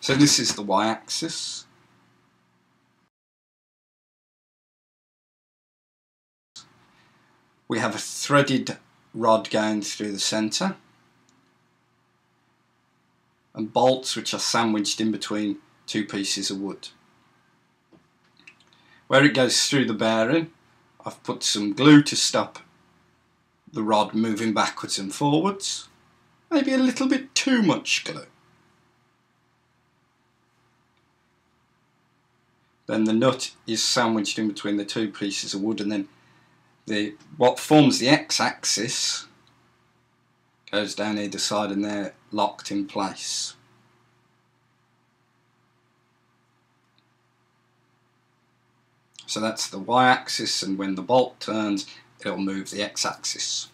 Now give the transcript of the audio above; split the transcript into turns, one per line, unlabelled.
So this is the y-axis. We have a threaded rod going through the centre and bolts which are sandwiched in between two pieces of wood. Where it goes through the bearing, I've put some glue to stop the rod moving backwards and forwards. Maybe a little bit too much glue. Then the nut is sandwiched in between the two pieces of wood, and then what forms the x-axis goes down either side, and they're locked in place. So that's the y-axis, and when the bolt turns, it'll move the x-axis.